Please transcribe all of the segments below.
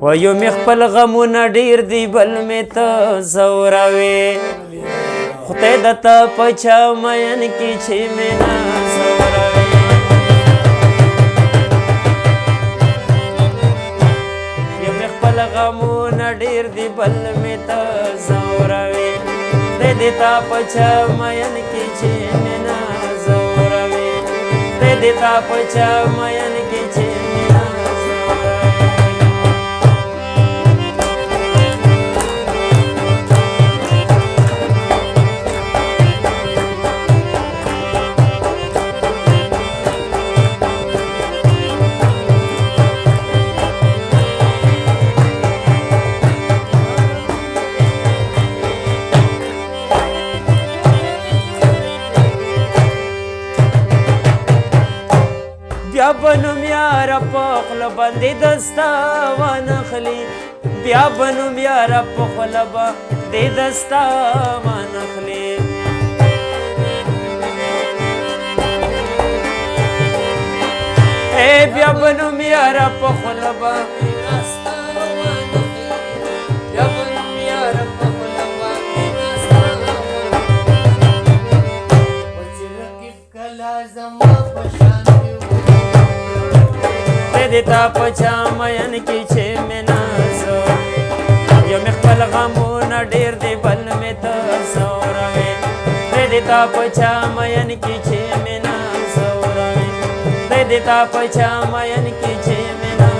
وایو مې خپل غمونه ډېر دي بل مې ته ځوروې خدای درته په چا مین کې چې مې نه ځوروې یو مې خپل غمونه ډېر دي بل مې ته ځوروې خدای دې تا په چا مین کې چې مې نه ځوروې خدای دې تا په چا مین کې چې بیا بنوم یاره په خوله باندې دستا وانخلي بیا بنوم یاره په خوله باندې دستا وانخلي بیا بنوم یاره په خوله باندې دستا وانخلي بیا بنوم یاره په خوله باندې دستا وانخلي چې رقیب کلا زما په شان دیتا پچا مین کی چې مې نه ځوروې یو مې خپل غمونه ډېر دی بل مې ته ځوروې دیتا پچا مین کی چې مې نه ځوروې دیتا پچا مین کی چې مې نه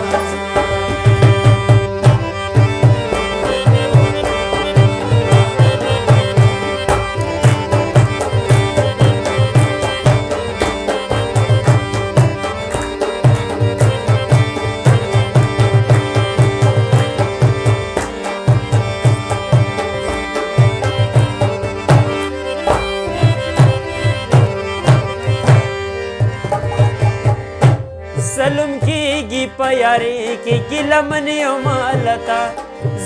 ظلم کیږي په یاري کیږي لمن یو مالتا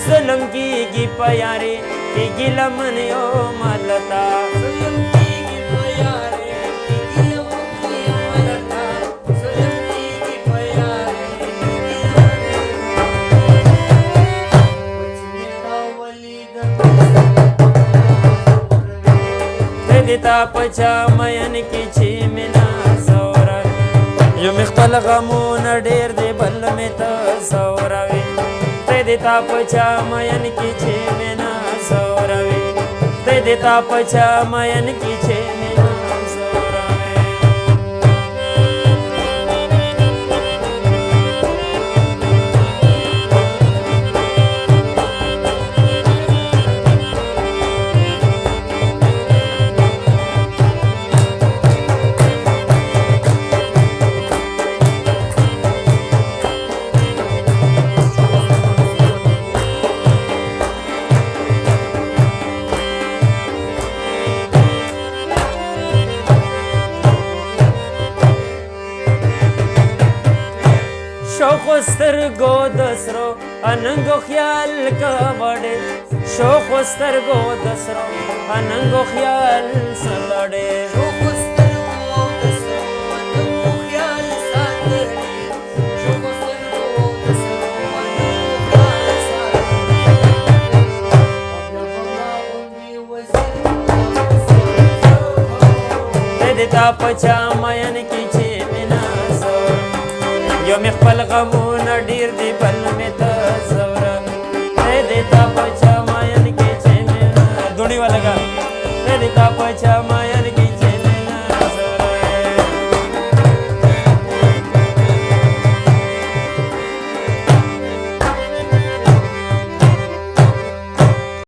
ظلم کیږي په یاري کیږي لمن یو مالتا ظلم کیږي په یاري کیږي لمن یو مالتا ظلم کیږي په یاري دیتا پچا مین کی چې مې نه یو مې خپل غمونه ډېر دی بل مې ته ځوروې دی دې تا په چا مین کې چې مې نه ځوروې دی دې تا په چا مین کې چې مې نه شوق سترګو د سرو اننګو خیال کبړې شوق سترګو د سرو اننګو خیال سلړې شوق سترګو د سرو اننګو خیال ساتړې شوق سترګو د سرو اننګو خیال ساتړې دې تا پچا مین کی چې مې نه یو مې خپل غمونه ډېر